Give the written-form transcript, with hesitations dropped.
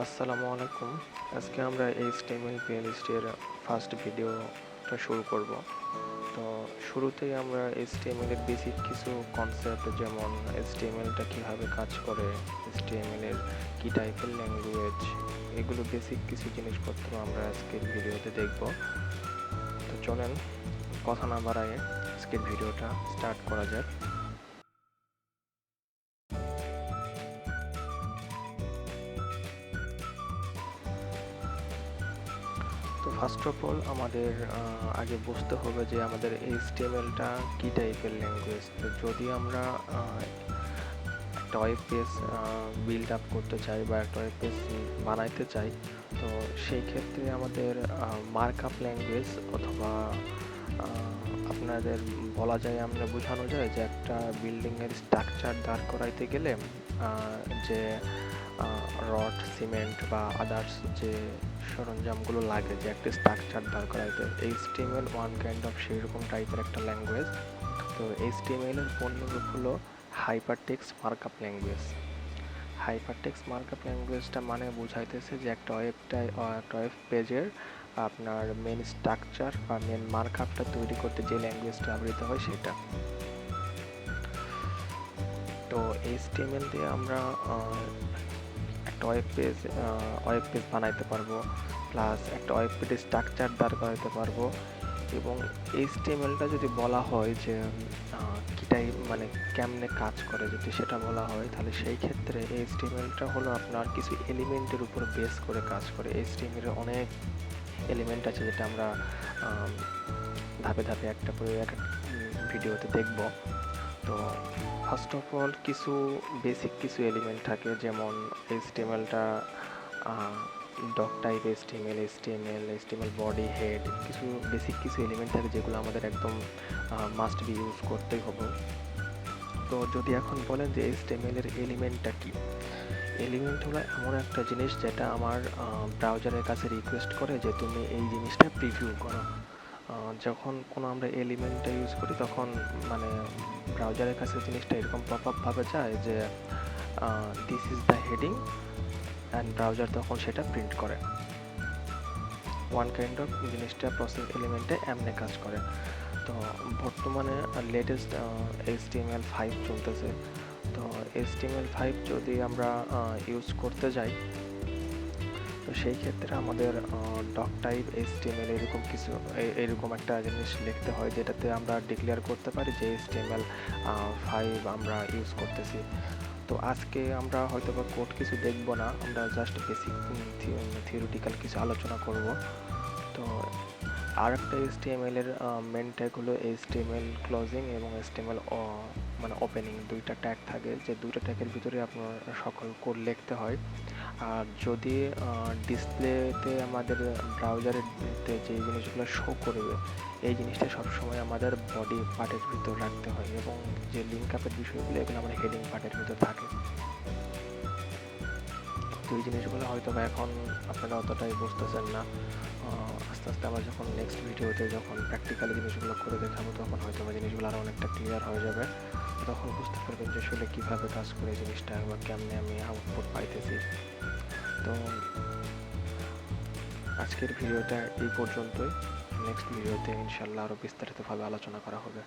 আসসালামু আলাইকুম। আজকে আমরা HTML PLST এর ফার্স্ট ভিডিওটা শুরু করব। তো শুরুতেই আমরা HTML এর বেসিক কিছু কনসেপ্ট, যেমন HTML-টা কিভাবে কাজ করে, HTML এর কি টাইপের ল্যাঙ্গুয়েজ, এগুলো বেসিক কিছু জিনিসপত্র আমরা আজকের ভিডিওতে দেখব। তো চলেন কথা না বাড়ায়ে আজকের ভিডিওটা স্টার্ট করা যাক। তো ফার্স্ট অফ অল আমাদের আগে বুঝতে হবে যে আমাদের HTML-টা কী টাইপের ল্যাঙ্গুয়েজ। তো যদি আমরা একটা ওয়েব পেজ বিল্ড আপ করতে চাই বা একটা ওয়েব পেজ বানাইতে চাই, তো সেই ক্ষেত্রে আমাদের মার্কআপ ল্যাঙ্গুয়েজ অথবা আপনাদের বলা যায়, আমরা বোঝানো যায় যে একটা বিল্ডিংয়ের স্ট্রাকচার দাঁড় করাইতে গেলে যে রড, সিমেন্ট বা আদার্স যে সরঞ্জামগুলো লাগে, যে একটা স্ট্রাকচার দাঁড় করাইতে, HTML ওয়ান কাইন্ড অফ সেইরকম টাইপের একটা ল্যাঙ্গুয়েজ। তো HTML এর পণ্যরূপ হলো hypertext markup language. Hypertext markup ল্যাঙ্গুয়েজটা মানে বোঝাইতেছে যে একটা ওয়েব পেজের আপনার মেন স্ট্রাকচার বা মেন মার্কআপটা তৈরি করতে যে ল্যাঙ্গুয়েজটা ব্যবহৃত হয় সেটা। তো HTML দিয়ে আমরা একটা ওয়েব পেজ বানাইতে পারবো, প্লাস একটা ওয়েব পেজের স্ট্রাকচার দাঁড় করাইতে পারবো। এবং HTML-টা যদি বলা হয় যে কি টাইপ, মানে কেমনে কাজ করে, যদি সেটা বলা হয়, তাহলে সেই ক্ষেত্রে HTML-টা হলো আপনার কিছু এলিমেন্টের উপর বেস করে কাজ করে। HTML-এর অনেক এলিমেন্ট আছে, যেটা আমরা ধাপে ধাপে একটা করে এক ভিডিওতে দেখব। তো ফার্স্ট অফ অল কিছু বেসিক কিছু এলিমেন্ট থাকে, যেমন HTML-টা doc type HTML body, head, কিছু বেসিক কিছু এলিমেন্ট থাকে যেগুলো আমাদের একদম মাস্ট বি ইউজ করতেই হবে। তো যদি এখন বলেন যে HTML এর এলিমেন্টটা কি, এলিমেন্ট হলো এমন একটা জিনিস যেটা আমার ব্রাউজারের কাছে রিকোয়েস্ট করে যে তুমি এই জিনিসটা প্রিভিউ করো। যখন কোনো আমরা এলিমেন্টটা ইউজ করি, তখন মানে ব্রাউজারের কাছে জিনিসটা এরকম পপ আপ ভাবে যায় যে this is the heading, and browser তখন সেটা প্রিন্ট করে। ওয়ান কাইন্ড অফ জিনিসটা প্রসেস এলিমেন্টে এমনি কাজ করে। তো বর্তমানে লেটেস্ট HTML5 চলতেছে। তো HTML5 যদি আমরা ইউজ করতে যাই, তো সেই ক্ষেত্রে আমাদের ডক টাইপ HTML এরকম একটা জিনিস লিখতে হয়, যেটাতে আমরা ডিক্লেয়ার করতে পারি যে HTML5 আমরা ইউজ করতেছি। তো আজকে আমরা হয়তো বা কোড কিছু দেখব না, আমরা জাস্ট বেসিক থিওরিটিক্যাল কিছু আলোচনা করব। তো আর একটা HTML এর মেন ট্যাগ হলো HTML ক্লোজিং এবং HTML মানে ওপেনিং, দুইটা ট্যাগ থাকে, যে দুইটা ট্যাগের ভিতরে আপনার সকল কোড লিখতে হয়। আর যদি ডিসপ্লেতে আমাদের ব্রাউজারেতে যে জিনিসগুলো শো করবে, এই জিনিসটা সবসময় আমাদের বডি পার্টের ভিতর রাখতে হয়, এবং যে লিঙ্ক আপের বিষয়গুলো, এগুলো আমাদের হেডিং পার্টের ভিতর থাকে। তো এই জিনিসগুলো হয়তো বা এখন আপনারা অতটাই বুঝতেছেন না। আস্তে আস্তে আমরা যখন নেক্সট ভিডিওতে যখন প্র্যাকটিক্যালি জিনিসগুলো করে দেখাবো, তখন হয়তো বা জিনিসগুলো আরও অনেকটা ক্লিয়ার হয়ে যাবে। তখন বুঝতে পারবেন যে আসলে কীভাবে কাজ করে জিনিসটা, বা কেমনে আমি আউটপুট পাইতেছি। তো আজকের ভিডিওটা এই পর্যন্তই। নেক্সট ভিডিওতে ইনশাল্লাহ আরও বিস্তারিতভাবে আলোচনা করা হবে।